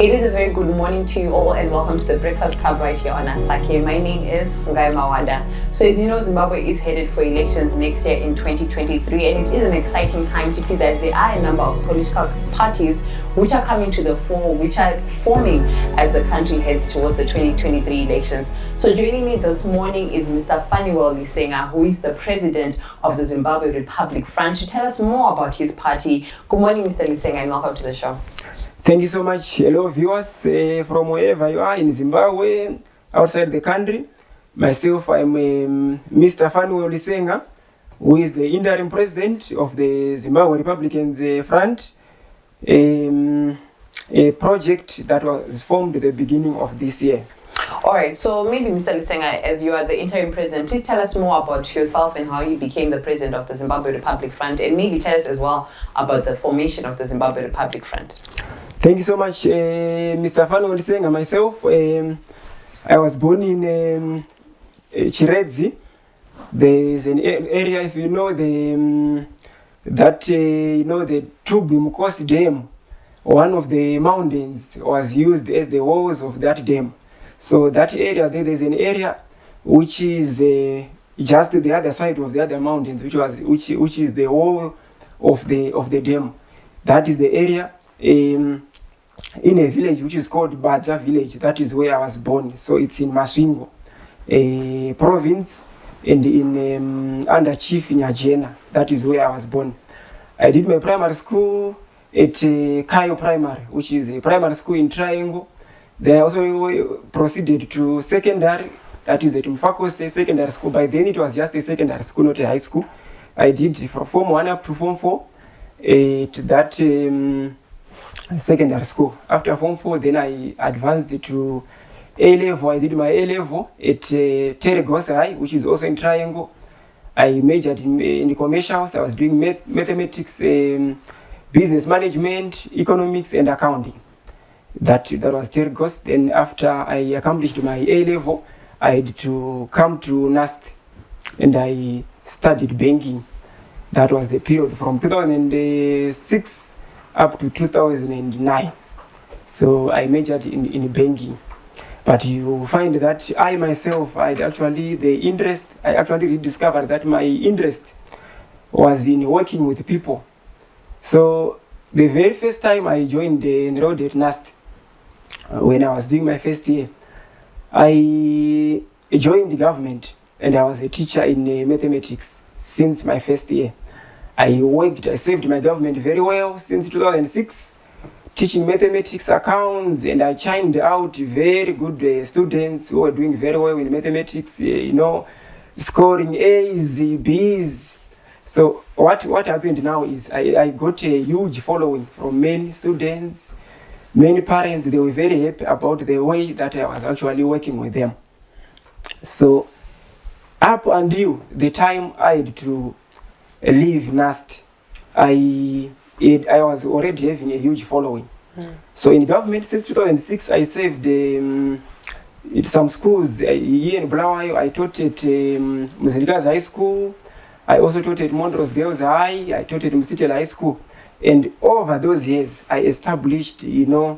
It is a very good morning to you all and welcome to the Breakfast Club right here on Asake. My name is Fungai Mawada. So as you know, Zimbabwe is headed for elections next year in 2023, and it is an exciting time to see that there are a number of political parties which are coming to the fore, which are forming as the country heads towards the 2023 elections. So joining me this morning is Mr. Fanuel Lisenga, who is the president of the Zimbabwe Republican Front, to tell us more about his party. Good morning, Mr. Lisenga, and welcome to the show. Thank you so much. Hello viewers from wherever you are in Zimbabwe, outside the country. Myself, I'm Mr. Fanuel Lisenga, who is the Interim President of the Zimbabwe Republican Front, a project that was formed at the beginning of this year. All right, so maybe Mr. Lisenga, as you are the Interim President, please tell us more about yourself and how you became the President of the Zimbabwe Republican Front, and maybe tell us as well about the formation of the Zimbabwe Republican Front. Thank you so much, Mr. Fanuel Lisenga. Myself, I was born in Chiredzi. There is an area, if you know, the Tubimkosi Dam, one of the mountains was used as the walls of that dam. So that area, there's an area which is just the other side of the other mountains, which is the wall of the dam. That is the area in a village which is called Badza village. That is where I was born. So it's in Masvingo, a province, and in under Chief Nyajena. That is where I was born. I did my primary school at Kayo Primary, which is a primary school in Triangle. Then I also proceeded to secondary, that is at Mfakose Secondary School. By then it was just a secondary school, not a high school. I did from Form 1 up to Form 4 to that secondary school. After Form 4, then I advanced to A-level. I did my A-level at Teregos High, which is also in Triangle. I majored in commercials. I was doing mathematics, business management, economics, and accounting. That was Teregos. Then after I accomplished my A-level, I had to come to NAST, and I studied banking. That was the period from 2006 up to 2009. So I majored in banking. But you find that I myself, I actually discovered that my interest was in working with people. So the very first time I enrolled at NAST, when I was doing my first year, I joined the government, and I was a teacher in mathematics since my first year. I served my government very well since 2006, teaching mathematics, accounts, and I churned out very good students who were doing very well in mathematics, scoring A's, B's. So what happened now is I got a huge following from many students, many parents. They were very happy about the way that I was actually working with them. So up until the time I had to leave NAST, I was already having a huge following. So in government since 2006, I served some schools here in Bulawayo. I taught at Mzilikazi High School. I also taught at Montrose Girls High. I taught at Msitela High School. And over those years, I established, a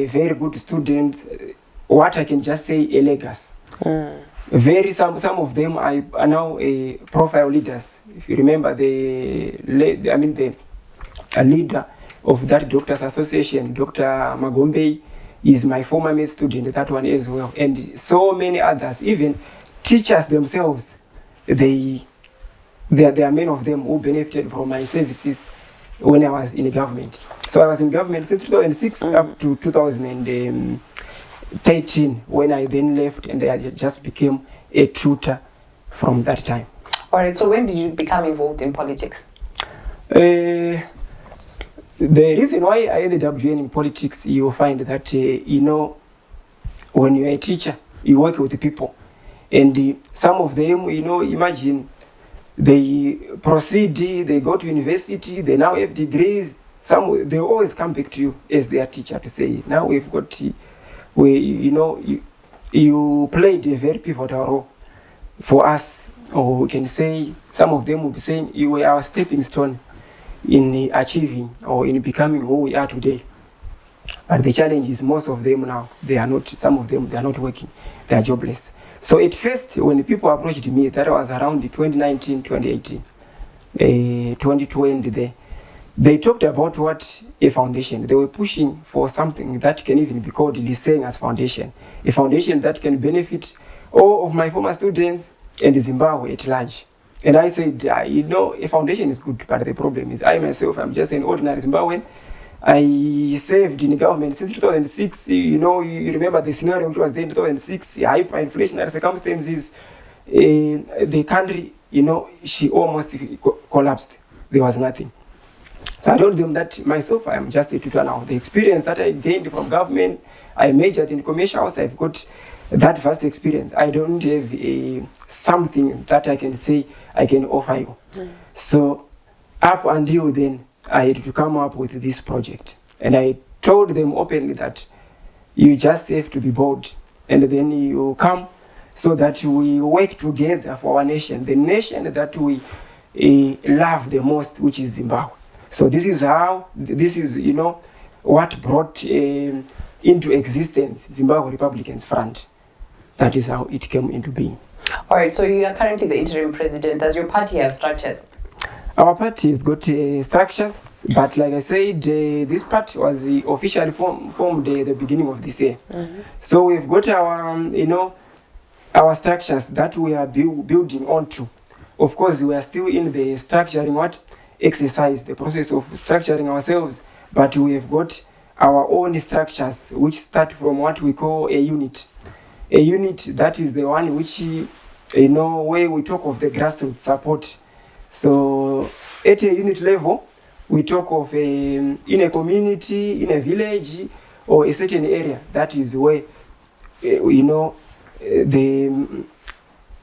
very good student, what I can just say, a legacy. Some of them are now profile leaders. If you remember the leader of that doctors association, Dr. Magombe, is my former med student, that one as well, and so many others. Even teachers themselves, there are many of them who benefited from my services when I was in the government. So I was in government since 2006 up to 2013, when I then left, and I just became a tutor from that time. All right, so when did you become involved in politics? The reason why I ended up joining politics, you find that, when you're a teacher, you work with people. And some of them, imagine, they proceed, they go to university, they now have degrees. They always come back to you as their teacher to say, now we've got, you played a very pivotal role for us. Or we can say, some of them will be saying, you were our stepping stone in achieving or in becoming who we are today. But the challenge is most of them now, some of them, they are not working. They are jobless. So at first, when people approached me, that was around 2019, 2018, 2020 there. They talked about what a foundation. They were pushing for something that can even be called Lisenga's foundation. A foundation that can benefit all of my former students and Zimbabwe at large. And I said, a foundation is good, but the problem is I myself, I'm just an ordinary Zimbabwean. I served in government since 2006. You remember the scenario which was there in 2006, hyperinflationary circumstances. The country, she almost collapsed. There was nothing. So I told them that myself, I am just a tutor now. The experience that I gained from government, I majored in commercials, I've got that vast experience. I don't have something that I can say I can offer you. So up until then, I had to come up with this project. And I told them openly that you just have to be bold. And then you come so that we work together for our nation, the nation that we love the most, which is Zimbabwe. So this is what brought into existence Zimbabwe Republican Front. That is how it came into being. All right, so you are currently the interim president. Does your party have structures? Our party has got structures, but like I said, this party was officially formed at the beginning of this year. So we've got our structures that we are building onto. Of course, we are still in the structuring exercise, the process of structuring ourselves, but we have got our own structures which start from what we call a unit. A unit, that is the one which, where we talk of the grassroots support. So at a unit level, we talk of in a community, in a village, or a certain area. That is where,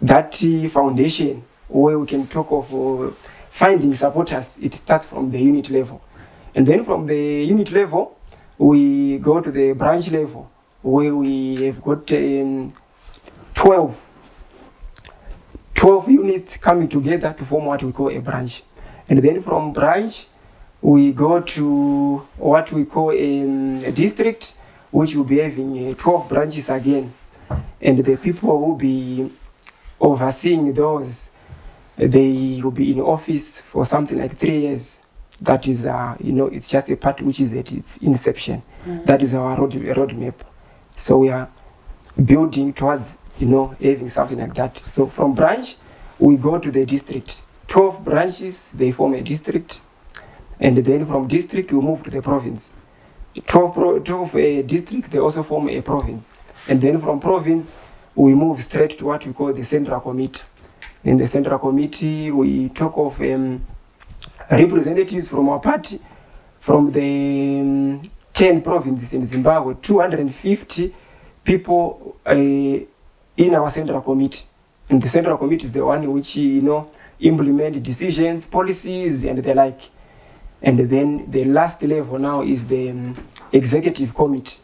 that foundation, where we can talk of finding supporters. It starts from the unit level. And then from the unit level, we go to the branch level, where we have got 12 units coming together to form what we call a branch. And then from branch, we go to what we call a district, which will be having 12 branches again. And the people who will be overseeing those, they will be in office for something like 3 years. That is, it's just a part which is at its inception. That is our roadmap. So we are building towards, having something like that. So from branch, we go to the district. 12 branches, they form a district. And then from district, we move to the province. 12 districts, they also form a province. And then from province, we move straight to what we call the central committee. In the central committee, we talk of representatives from our party, from the 10 provinces in Zimbabwe, 250 people in our central committee. And the central committee is the one which, implement decisions, policies, and the like. And then the last level now is the executive committee,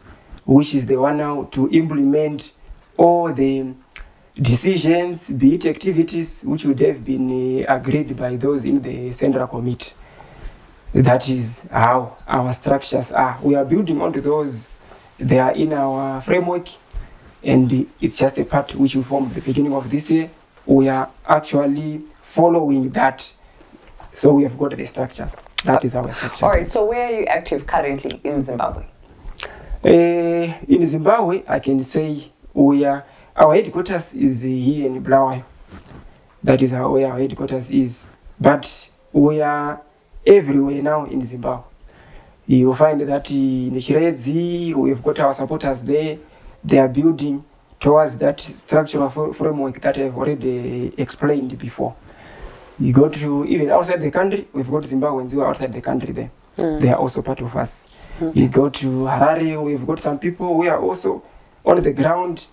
which is the one now to implement all the decisions, be it activities, which would have been agreed by those in the central committee. That is how our structures are. We are building onto those. They are in our framework, and it's just a part which we formed at the beginning of this year. We are actually following that. So we have got the structures. That is our structure. All right, so where are you active currently in Zimbabwe? In Zimbabwe, I can say our headquarters is here in Bulawayo. That is where our headquarters is. But we are everywhere now in Zimbabwe. You will find that in Chiredzi, we have got our supporters there. They are building towards that structural framework that I've already explained before. You go to even outside the country, we've got Zimbabweans who are outside the country there. They are also part of us. You go to Harare, we've got some people who are also on the ground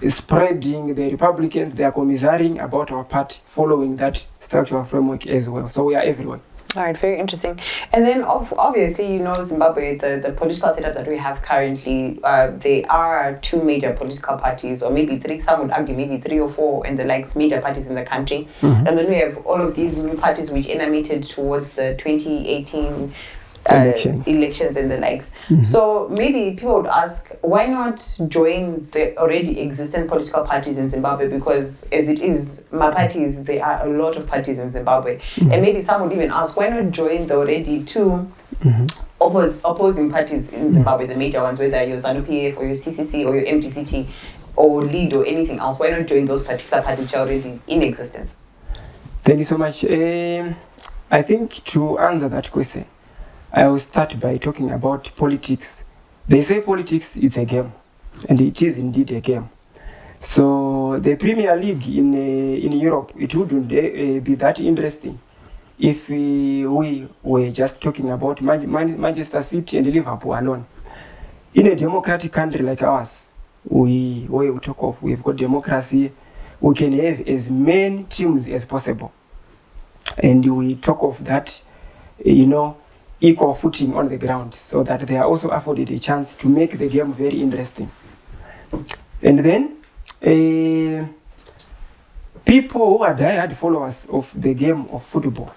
spreading the Republicans, they are commiserating about our party, following that structural framework as well. So we are everywhere. All right, very interesting. And then obviously, Zimbabwe, the political setup that we have currently, there are two major political parties, or maybe three, some would argue maybe 3 or 4, and the major parties in the country. And then we have all of these new parties which animated towards the 2018 elections and the likes. So maybe people would ask, why not join the already existing political parties in Zimbabwe? Because as it is, my parties, there are a lot of parties in Zimbabwe. And maybe some would even ask, why not join the already two opposing parties in Zimbabwe, the major ones, whether your ZANU-PF or your CCC or your MDCT or LEAD or anything else? Why not join those particular parties which are already in existence? Thank you so much. I think to answer that question, I will start by talking about politics. They say politics is a game, and it is indeed a game. So the Premier League in Europe, it wouldn't be that interesting if we were just talking about Manchester City and Liverpool alone. In a democratic country like ours, we talk of, we've got democracy, we can have as many teams as possible. And we talk of that, equal footing on the ground, so that they are also afforded a chance to make the game very interesting. And then, people who are diehard followers of the game of football,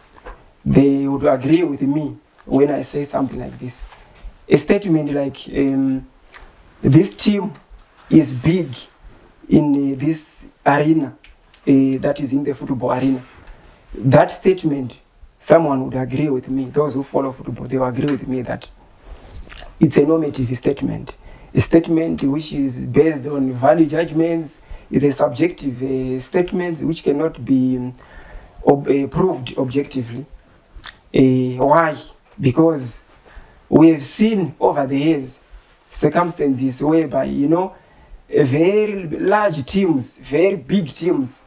they would agree with me when I say something like this. A statement like, this team is big in this arena, that is in the football arena. That statement, someone would agree with me, those who follow football, they will agree with me that it's a normative statement. A statement which is based on value judgments, is a subjective statement which cannot be proved objectively. Why? Because we have seen over the years circumstances whereby, very large teams, very big teams,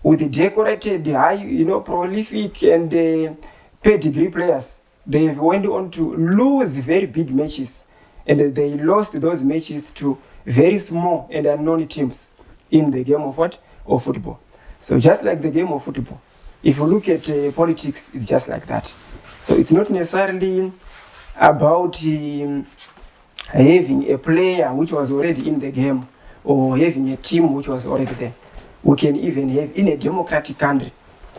with decorated, high, prolific and pedigree players, they went on to lose very big matches, and they lost those matches to very small and unknown teams in the game of what? Of football. So just like the game of football, if you look at politics, it's just like that. So it's not necessarily about having a player which was already in the game or having a team which was already there. We can even have, in a democratic country,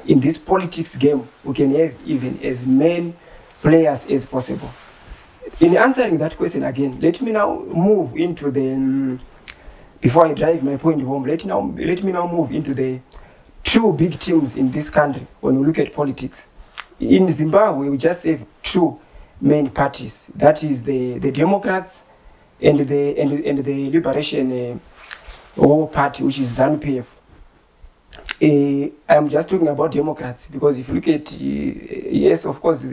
in this politics game, we can have even as many players as possible. In answering that question again, let me now move into the, before I drive my point home, let me now move into the two big teams in this country when we look at politics. In Zimbabwe, we just have two main parties. That is the Democrats and the Liberation Party, which is ZANU-PF. I'm just talking about Democrats because if you look at, yes, of course,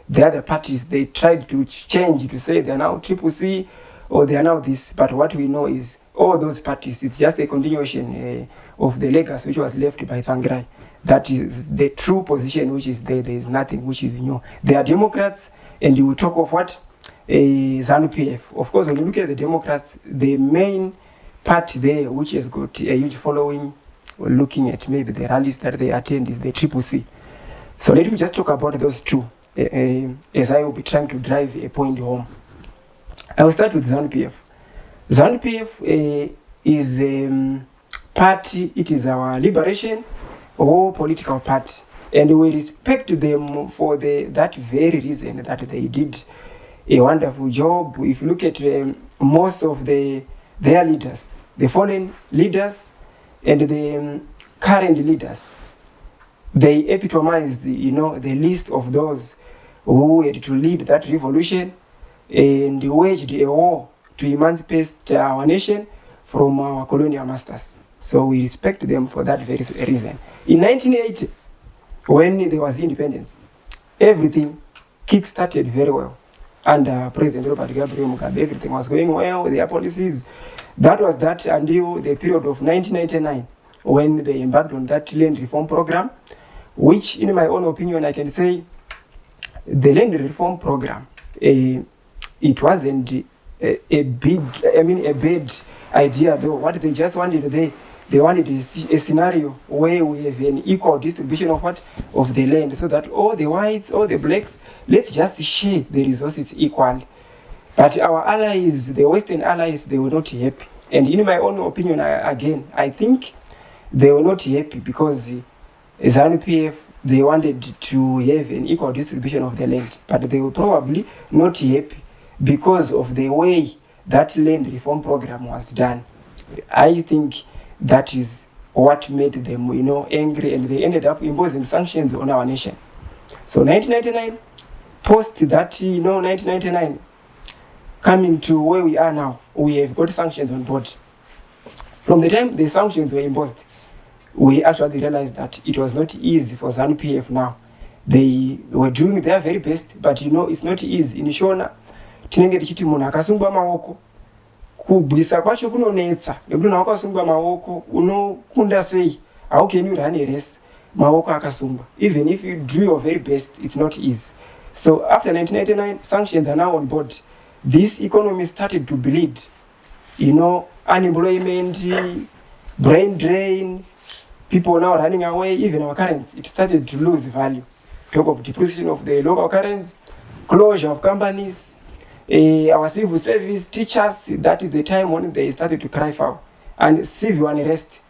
the other parties, they tried to change to say they are now CCC or they are now this. But what we know is all those parties, it's just a continuation of the legacy which was left by Tsvangirai. That is the true position which is there. There is nothing which is new. They are Democrats, and you will talk of what? ZANU-PF. Of course, when you look at the Democrats, the main party there which has got a huge following, looking at maybe the rallies that they attend, is the CCC. So let me just talk about those two as I will be trying to drive a point home. I will start with ZANU-PF. ZANU-PF is a party, it is our liberation or political party, and we respect them for that very reason that they did a wonderful job. If you look at most of their leaders, the fallen leaders and the current leaders, they epitomized the list of those who had to lead that revolution and waged a war to emancipate our nation from our colonial masters. So we respect them for that very reason. In 1980, when there was independence, everything kick-started very well. Under President Robert Gabriel Mugabe, everything was going well with their policies. That was that until the period of 1999, when they embarked on that land reform program, which, in my own opinion, I can say the land reform program, it wasn't a bad idea, though. What they just wanted, they wanted a scenario where we have an equal distribution of what? Of the land, so that all the whites, all the blacks, let's just share the resources equally. But our allies, the Western allies, they were not happy. And in my own opinion, I think they were not happy because ZANU-PF they wanted to have an equal distribution of the land, but they were probably not happy because of the way that land reform program was done. I think that is what made them, angry, and they ended up imposing sanctions on our nation. So 1999, post that, 1999, coming to where we are now, we have got sanctions on board. From the time the sanctions were imposed, we actually realized that it was not easy for ZANU-PF now. They were doing their very best, but it's not easy. In Shona, tinenge tichiti munhu akasungwa maoko, kubwisa kwacho kunonetsa, nekuti munhu akasungwa maoko, unokunda sei, how can you run a race? Maoko akasungwa. Even if you do your very best, it's not easy. So after 1999, sanctions are now on board. This economy started to bleed. Unemployment, brain drain, people now running away, even our currency, it started to lose value. Talk of depreciation of the local currency, closure of companies, our civil service, teachers, that is the time when they started to cry foul. And civil unrest,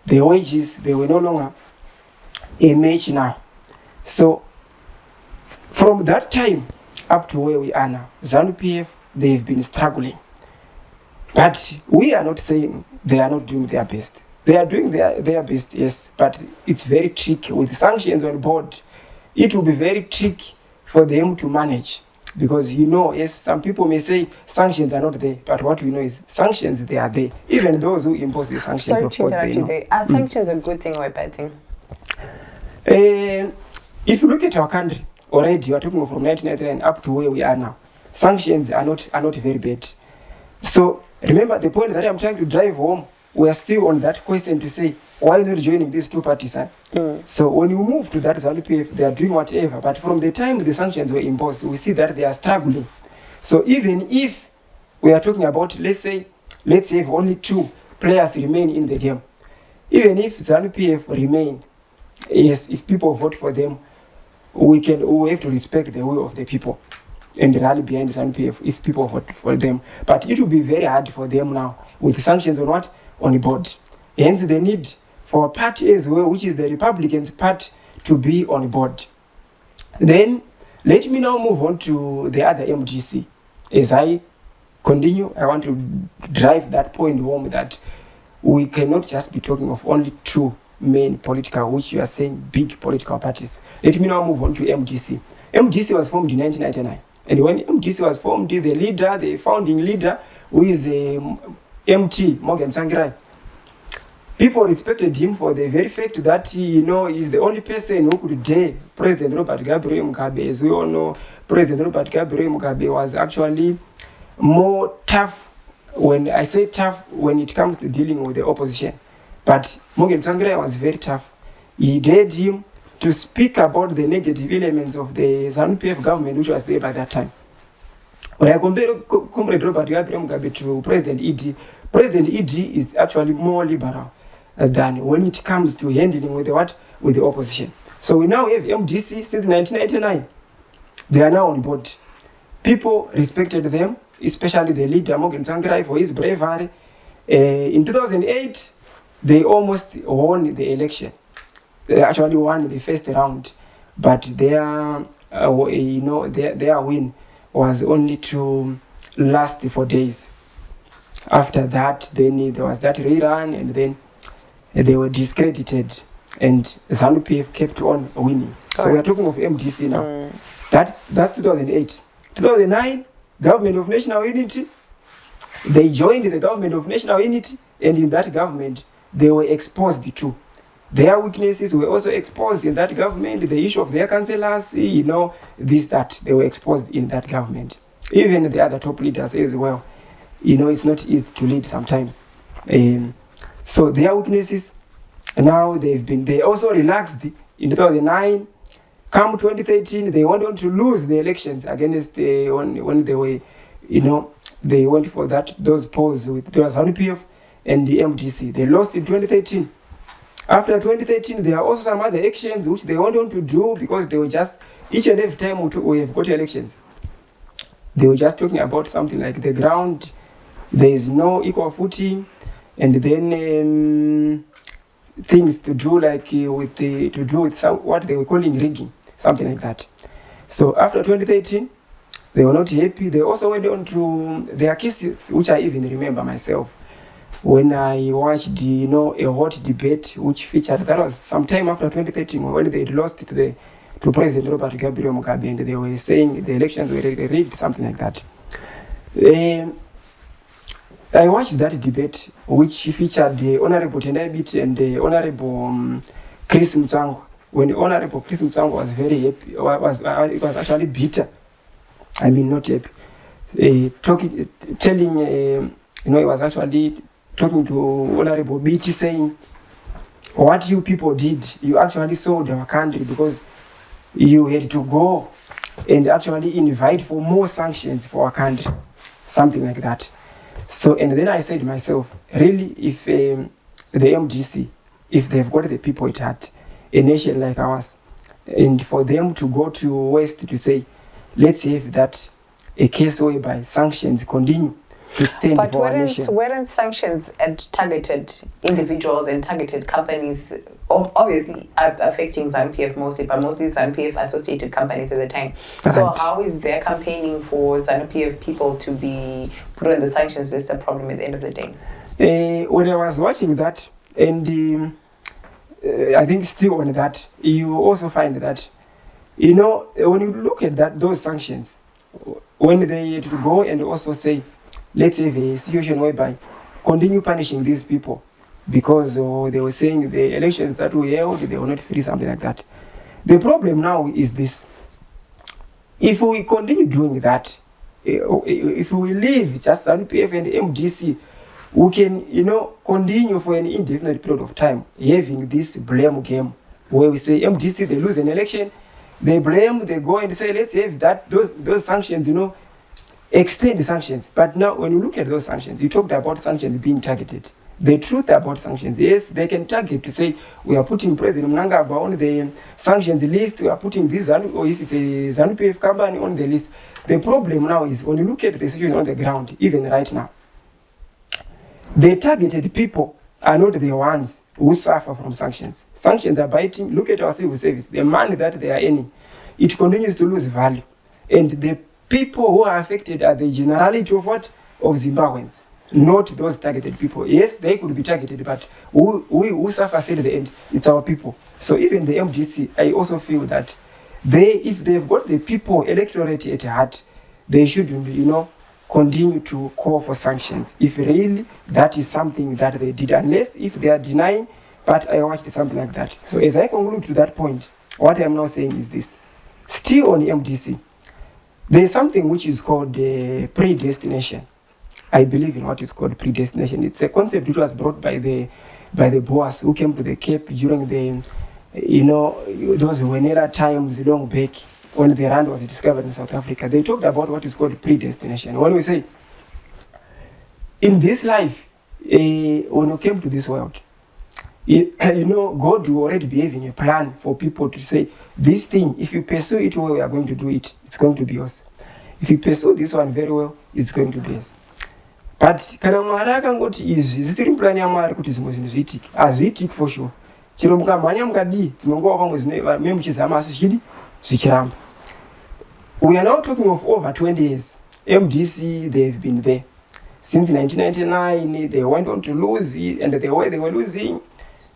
the wages, they were no longer a match now. So from that time up to where we are now, ZANU-PF, they've been struggling. But we are not saying they are not doing their best. They are doing their best, yes, but it's very tricky. With sanctions on board, it will be very tricky for them to manage. Because yes, some people may say sanctions are not there, but what we know is sanctions, they are there. Even those who impose the sanctions, sorry of course, they know. Are sanctions a good thing or a bad thing? If you look at our country, already you are talking from 1999 up to where we are now. Sanctions are not very bad. So remember the point that I'm trying to drive home. We are still on that question to say, why not joining these two parties? So when you move to that ZANU-PF, they are doing whatever. But from the time the sanctions were imposed, we see that they are struggling. So even if we are talking about, let's have only 2 players remain in the game. Even if ZANU-PF remain, yes, if people vote for them, we have to respect the will of the people and rally behind ZANU-PF if people vote for them. But it will be very hard for them now with sanctions on what? On the board. Hence the need for a party as well, which is the Republicans' part, to be on board. Then let me now move on to the other MGC. As I continue, I want to drive that point home that we cannot just be talking of only 2 main political, which you are saying big political parties. Let me now move on to MGC. MGC was formed in 1999. And when MGC was formed, the founding leader, who is MT, Morgan Tsvangirai, people respected him for the very fact that he, is the only person who could dare President Robert Gabriel Mugabe. As we all know, President Robert Gabriel Mugabe was actually more tough. When I say tough, when it comes to dealing with the opposition. But Morgan Tsvangirai was very tough. He dared him to speak about the negative elements of the ZANU-PF government, which was there by that time. When I compare Comrade Robert Gabriel Mugabe to President ED is actually more liberal than when it comes to handling with the opposition. So we now have MGC since 1999. They are now on board. People respected them, especially the leader Morgan Tsvangirai for his bravery. In 2008, they almost won the election. They actually won the first round, but their win was only to last for days. After that, then there was that rerun, and then they were discredited, and ZANU-PF kept on winning. So we are talking of MDC now. That's 2008. 2009, Government of National Unity. They joined the Government of National Unity, and in that government, they were exposed to. Their weaknesses were also exposed in that government. The issue of their councillors, they were exposed in that government. Even the other top leaders as well. It's not easy to lead sometimes. So their weaknesses, now they also relaxed in 2009. Come 2013, they went on to lose the elections against when they were, they went for those polls with the ZANU-PF and the MDC. They lost in 2013. After 2013, there are also some other actions which they went on to do because they were just, each and every time we have got elections, they were just talking about something like the ground, there is no equal footing, and then things to do with some, what they were calling rigging, something like that. So after 2013, they were not happy. They also went on to their cases, which I even remember myself. When I watched, a hot debate which featured, that was sometime after 2013 when they lost to President Robert Gabriel Mugabe, and they were saying the elections were rigged, something like that. I watched that debate which featured the Honorable Tendai and the Honorable Chris Mutsango. When the Honorable Chris Mutsango was very happy, it was actually bitter. I mean, not happy. He was actually talking to Honorable Beatty, saying, what you people did, you actually sold our country because you had to go and actually invite for more sanctions for our country, something like that. So, and then I said to myself, really, if the MDC, if they've got the people at heart, a nation like ours, and for them to go to West to say, let's have that a case whereby sanctions continue to stand for our nation. But weren't sanctions targeted individuals and targeted companies, obviously affecting ZANU-PF mostly, but mostly ZANU-PF associated companies at the time. Right. So how is their campaigning for ZANU-PF people to be put on the sanctions list a problem at the end of the day? When I was watching that, and I think still on that, you also find that, when you look at those sanctions, when they had to go and also say, let's have a situation whereby continue punishing these people because they were saying the elections that we held, they were not free, something like that. The problem now is this. If we continue doing that, if we leave just ZANU-PF and MDC, we can, continue for an indefinite period of time having this blame game where we say MDC, they lose an election, they blame, they go and say, let's have those sanctions, extend the sanctions. But now, when you look at those sanctions, you talked about sanctions being targeted. The truth about sanctions, yes, they can target to say, we are putting President Mnangagwa on the sanctions list, we are putting this, or if it's a ZANU-PF company on the list. The problem now is, when you look at the situation on the ground, even right now, the targeted people are not the ones who suffer from sanctions. Sanctions are biting. Look at our civil service. The money that they are earning, it continues to lose value. And the people who are affected are the generality of what? Of Zimbabweans, not those targeted people. Yes, they could be targeted, but who suffers at the end, it's our people. So even the MDC, I also feel that if they've got the people electorate at heart, they shouldn't, continue to call for sanctions if really that is something that they did, unless if they are denying, but I watched something like that. So as I conclude to that point, what I'm now saying is this. Still on MDC, there is something which is called predestination. I believe in what is called predestination. It's a concept which was brought by the Boers who came to the Cape during the, those Wenera times long back, when the rand was discovered in South Africa. They talked about what is called predestination. When we say, in this life, when you came to this world, God will already be having a plan for people to say, this thing, if you pursue it well, we are going to do it. It's going to be yours. If you pursue this one very well, it's going to be yours. But kana Mwari akangoti izvi zvisiri plan yaMwari kuti zvimwe zvinhu zviitike, hazviitiki for sure. Chero mukamhanya mukadii, dzinongowa pamwe zvine muchizama asi zvichidi zvichiramba. We are now talking of over 20 years. MDC, they've been there. Since 1999, they went on to lose, and the way they were losing,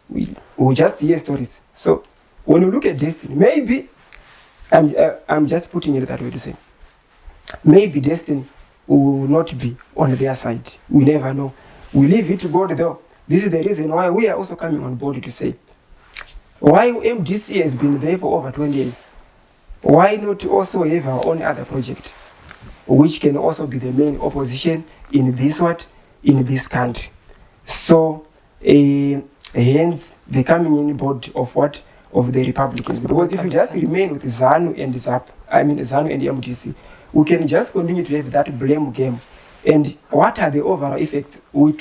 we just hear stories. So when you look at destiny, maybe, I'm just putting it that way to say, maybe destiny will not be on their side. We never know. We leave it to God though. This is the reason why we are also coming on board to say, why MDC has been there for over 20 years, why not also have our own other project, which can also be the main opposition in this country. So, hence the coming in board of what? Of the Republicans. Because if you just remain with ZANU and ZANU and MDC, we can just continue to have that blame game. And what are the overall effects? We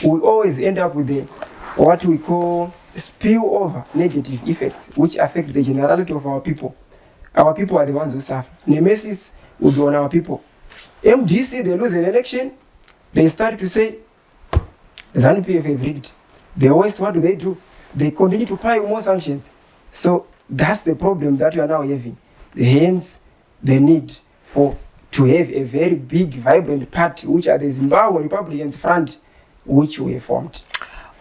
always end up with what we call spillover negative effects, which affect the generality of our people. Our people are the ones who suffer. Nemesis will be on our people. MDC, they lose an election, they start to say, ZANU-PF have rigged. The West, what do? they continue to pile more sanctions. So that's the problem that we are now having. Hence, the need to have a very big, vibrant party, which are the Zimbabwe Republican Front, which we have formed.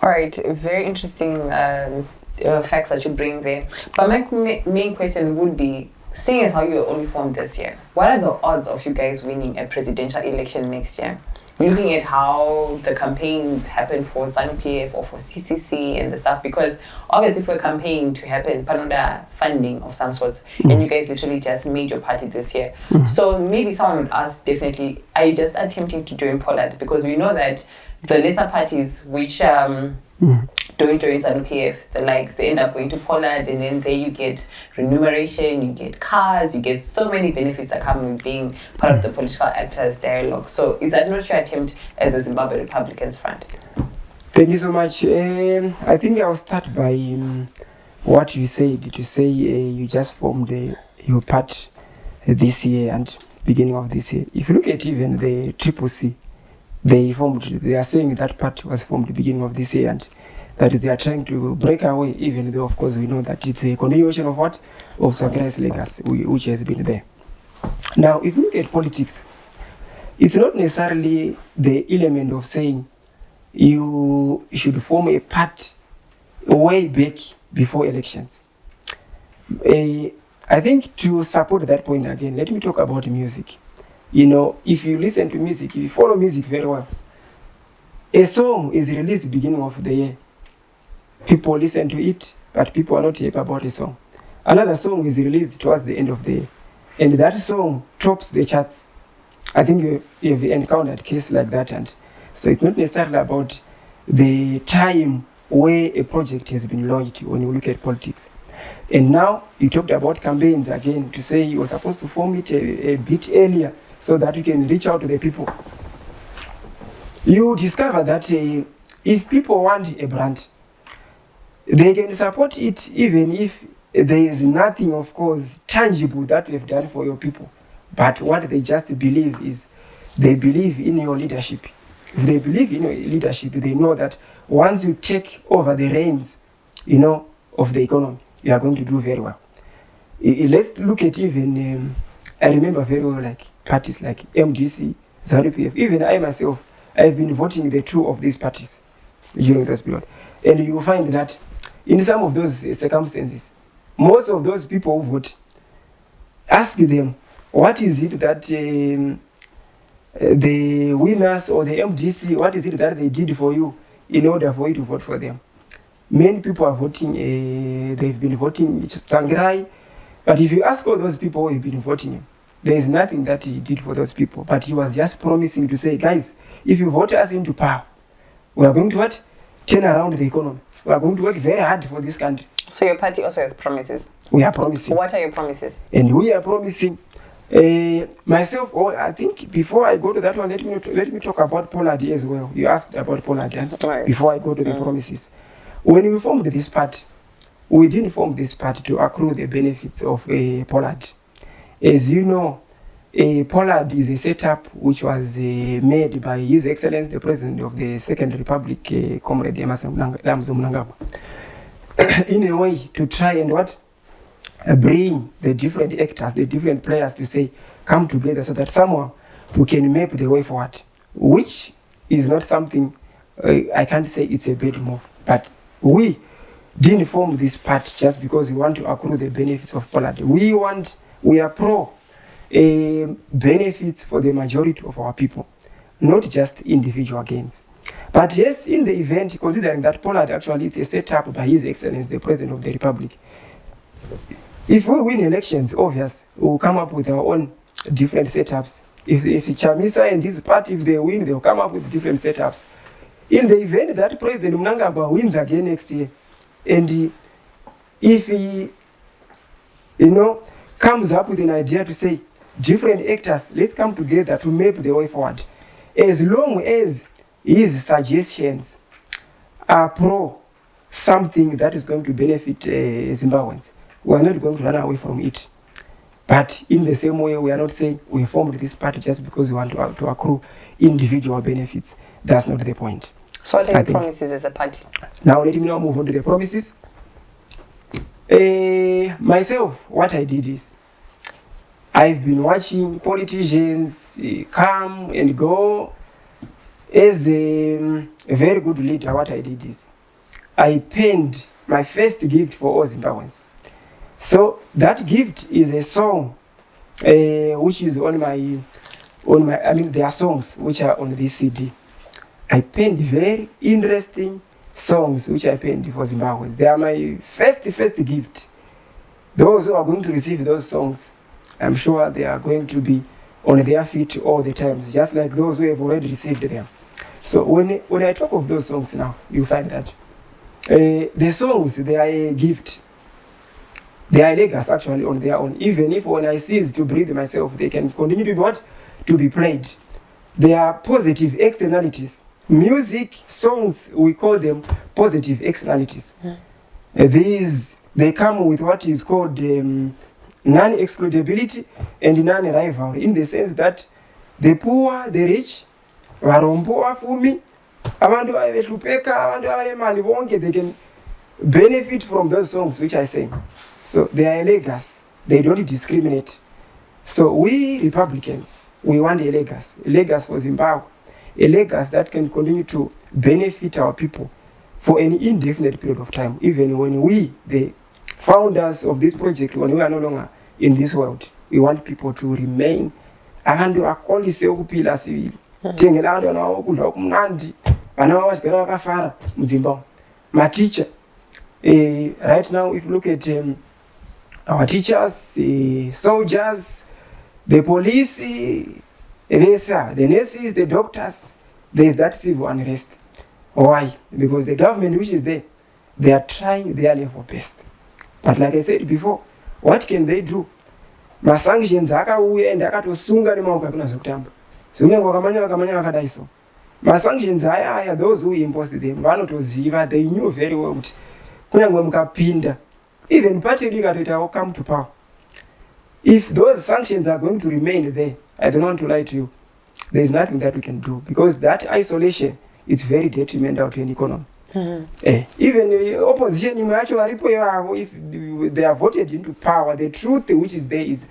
All right, very interesting facts that you bring there. But my main question would be, seeing as how you only formed this year, what are the odds of you guys winning a presidential election next year? Looking at how the campaigns happen for ZANU-PF or for CCC and the stuff, because obviously for a campaign to happen, under funding of some sorts, and you guys literally just made your party this year. So maybe someone would ask, definitely, are you just attempting to join Pollard? Because we know that the lesser parties which don't join ZANU-PF, the likes, they end up going to Pollard, and then there you get remuneration, you get cars, you get so many benefits that come with being part of the political actors dialogue. So is that not your attempt as the Zimbabwe Republican Front? Thank you so much. I think I'll start by what you said. To say you just formed your part this year and beginning of this year. If you look at even the CCC, they are saying that part was formed the beginning of this year, and that they are trying to break away, even though of course we know that it's a continuation of what? Of Sankara's legacy, which has been there. Now, if you look at politics, it's not necessarily the element of saying you should form a party way back before elections. I think to support that point again, let me talk about music. You know, if you listen to music, if you follow music very well, a song is released beginning of the year. People listen to it, but people are not happy about the song. Another song is released towards the end of the year, and that song tops the charts. I think you've encountered cases like that, and so it's not necessarily about the time where a project has been launched when you look at politics. And now you talked about campaigns again, to say you were supposed to form it a bit earlier so that you can reach out to the people. You discover that if people want a brand, they can support it even if there is nothing, of course, tangible that you have done for your people. But what they just believe is, they believe in your leadership. If they believe in your leadership, they know that once you take over the reins, of the economy, you are going to do very well. Let's look at even, I remember very well, like parties like MDC, ZANU-PF, even I myself, I've been voting the two of these parties during this period. And you will find that in some of those circumstances, most of those people who vote, ask them, what is it that the winners or the MDC, what is it that they did for you in order for you to vote for them? Many people are voting, they've been voting Tsvangirai, but if you ask all those people who have been voting, there is nothing that he did for those people, but he was just promising to say, guys, if you vote us into power, we are going to what? Turn around the economy. We are going to work very hard for this country. So your party also has promises? We are promising. What are your promises? And we are promising. Myself, I think before I go to that one, let me talk about Pollard as well. You asked about Pollard, and right. Before I go to the promises. When we formed this party, we didn't form this party to accrue the benefits of Pollard. As you know, Pollard is a setup which was made by His Excellency, the President of the Second Republic, Comrade Emerson Mnangagwa, in a way to try and bring the different actors, the different players to say, come together so that somehow we can map the way forward, which is not something, I can't say it's a bad move, but we didn't form this part just because we want to accrue the benefits of Pollard. We are pro benefits for the majority of our people, not just individual gains. But yes, in the event, considering that Pollard actually it's a setup by His Excellency, the President of the Republic, if we win elections, obviously, we'll come up with our own different setups. If Chamisa and his party, if they win, they'll come up with different setups. In the event that President Mnangagwa wins again next year, and if he, comes up with an idea to say, different actors, let's come together to map the way forward. As long as his suggestions are pro something that is going to benefit Zimbabweans, we are not going to run away from it. But in the same way, we are not saying we formed this party just because we want to accrue individual benefits. That's not the point. So what are your promises as a party? Now let me now move on to the promises. Myself, what I did is, I've been watching politicians come and go. As a very good leader, what I did is, I penned my first gift for all Zimbabweans. So that gift is a song which is on my, there are songs which are on this CD. I penned very interesting songs which I penned for Zimbabweans. They are my first gift. Those who are going to receive those songs, I'm sure they are going to be on their feet all the time, just like those who have already received them. So when I talk of those songs now, you find that the songs, they are a gift. They are legacy actually on their own. Even if when I cease to breathe myself, they can continue to be what? To be played. They are positive externalities. Music, songs, we call them positive externalities. These, they come with what is called non-excludability and non-rivalry, in the sense that the poor, the rich, varombo vafumi, abantu vehlupeka, abantu vane mali vonke, they can benefit from those songs which I sing. So they are a legacy. They don't discriminate. So we Republicans, we want a legacy for Zimbabwe, a legacy that can continue to benefit our people for an indefinite period of time, even when we, the founders of this project, when we are no longer in this world. We want people to remain. Abantu akolise ukupila civil. Tengela abantu na ukudla okumnandi. Bana wabashikela wakafara mZimbabwe. My teacher, right now, if you look at our teachers, soldiers, the police, the nurses, the doctors, there is that civil unrest. Why? Because the government which is there, they are trying their level best. But like I said before, what can they do? Ma sanctions akauya and akatosunga nemaoka kuna zokutamba. So wakamanya wakadaiso. Ma sanctions aya, those who imposed them, vanotoziva, they knew very well kuti kunyangwe mukapinda, even party leader will come to power. If those sanctions are going to remain there, I don't want to lie to you, there is nothing that we can do, because that isolation is very detrimental to an economy. Even the opposition, if they are voted into power, the truth which is there is,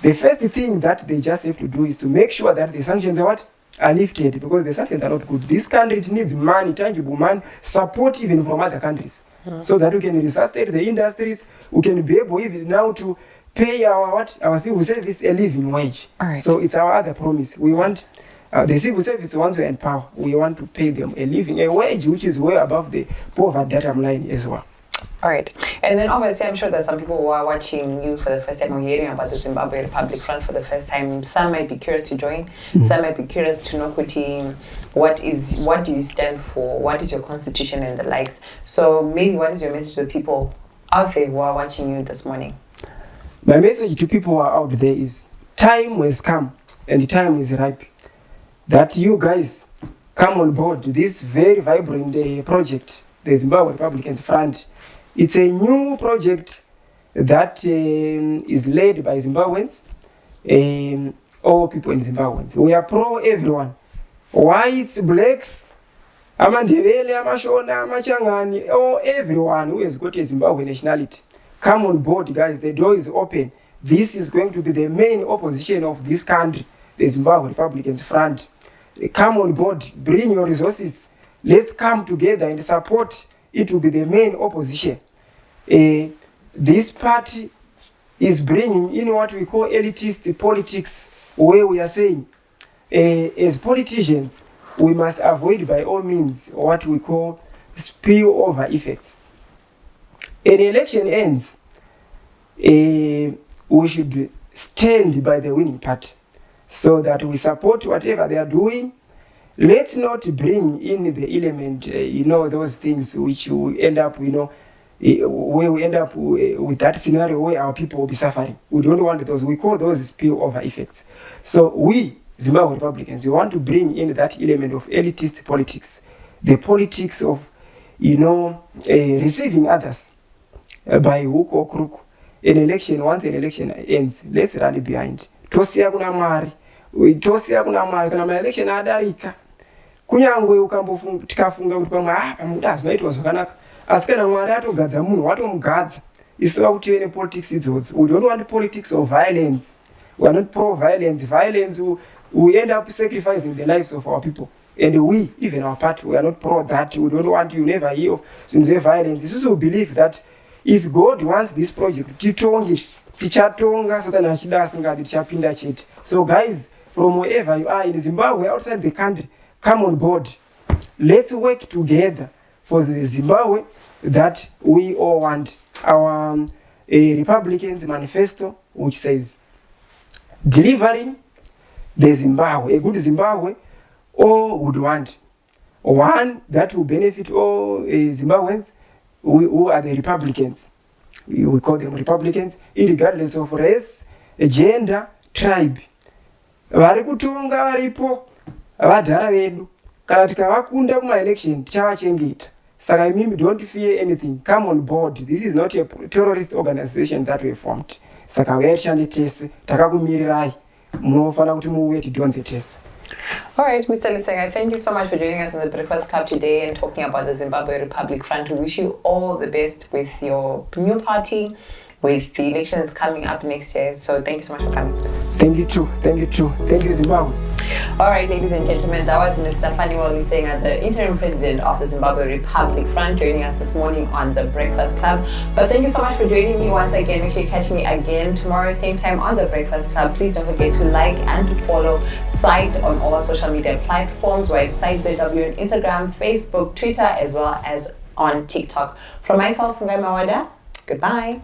the first thing that they just have to do is to make sure that the sanctions are lifted, because the sanctions are not good. This country, it needs money, tangible money, support even from other countries, so that we can resuscitate the industries, we can be able even now to pay our civil service a living wage. Right. So it's our other promise. We want the civil service, once we are in power, we want to pay them a wage which is way above the poverty datum line as well. All right. And then obviously I'm sure that some people who are watching you for the first time or hearing about the Zimbabwe Republican Front for the first time, some might be curious to join, some might be curious to know what do you stand for, what is your constitution and the likes. So maybe what is your message to the people out there who are watching you this morning? My message to people who are out there is, time has come and the time is ripe that you guys come on board this very vibrant project, the Zimbabwe Republican Front. It's a new project that is led by Zimbabweans, all people in Zimbabweans. We are pro everyone, whites, blacks, Amandebele, Amashona, Amachangani, or everyone who has got a Zimbabwe nationality. Come on board, guys. The door is open. This is going to be the main opposition of this country, the Zimbabwe Republican Front. Come on board, bring your resources. Let's come together and support. It will be the main opposition. This party is bringing in what we call elitist politics, where we are saying, as politicians, we must avoid by all means what we call spillover effects. An election ends, we should stand by the winning party so that we support whatever they are doing. Let's not bring in the element, those things which will end up, where we end up with that scenario where our people will be suffering. We don't want those. We call those spillover effects. So we, Zimbabwe Republicans, we want to bring in that element of elitist politics, the politics of, receiving others by hook or crook. Once an election ends, let's rally behind. Tosia kuna mari, kana ma election adarika. kunyangwe tikafunga kuti pamwe pamuda zvinoitwa zvakanaka asi kana Mwari atogadza munhu watomugadza isu vakutive nepolitics idzodzo. We don't want politics of violence. We are not pro-violence. Violence we end up sacrificing the lives of our people. And we, even our party, we are not pro that. We don't want you never hear the violence. This is we believe that if God wants this project, tichatonga Satan achidasanga tichapinda chete. So guys, from wherever you are in Zimbabwe, outside the country, come on board. Let's work together for the Zimbabwe that we all want. Our Republicans manifesto, which says delivering the Zimbabwe, a good Zimbabwe, all would want. One that will benefit all Zimbabweans who are the Republicans. We call them Republicans, regardless of race, gender, tribe. Vari kutonga varipo vadhara vedu kana tikavakunda kuma-election tichavachengeta. Saka imimi, don't fear anything. Come on board. This is not a terrorist organization that we formed. Saka uyai tishande tese, takakumirirai. Munofana kuti muuye tidhonze tese. All right, Mr. Lisenga, thank you so much for joining us on the Breakfast Club today and talking about the Zimbabwe Republic Front. We wish you all the best with your new party, with the elections coming up next year. So thank you so much for coming. Thank you too. Thank you too. Thank you, Zimbabwe. All right, ladies and gentlemen, that was Mr. Fanuel Lisenga, the Interim President of the Zimbabwe Republic Front, joining us this morning on the Breakfast Club. But thank you so much for joining me once again. Make sure you catch me again tomorrow, same time on the Breakfast Club. Please don't forget to like and to follow Site on all social media platforms. We're at Site ZW on Instagram, Facebook, Twitter, as well as on TikTok. From myself, Fungai Mawada, goodbye.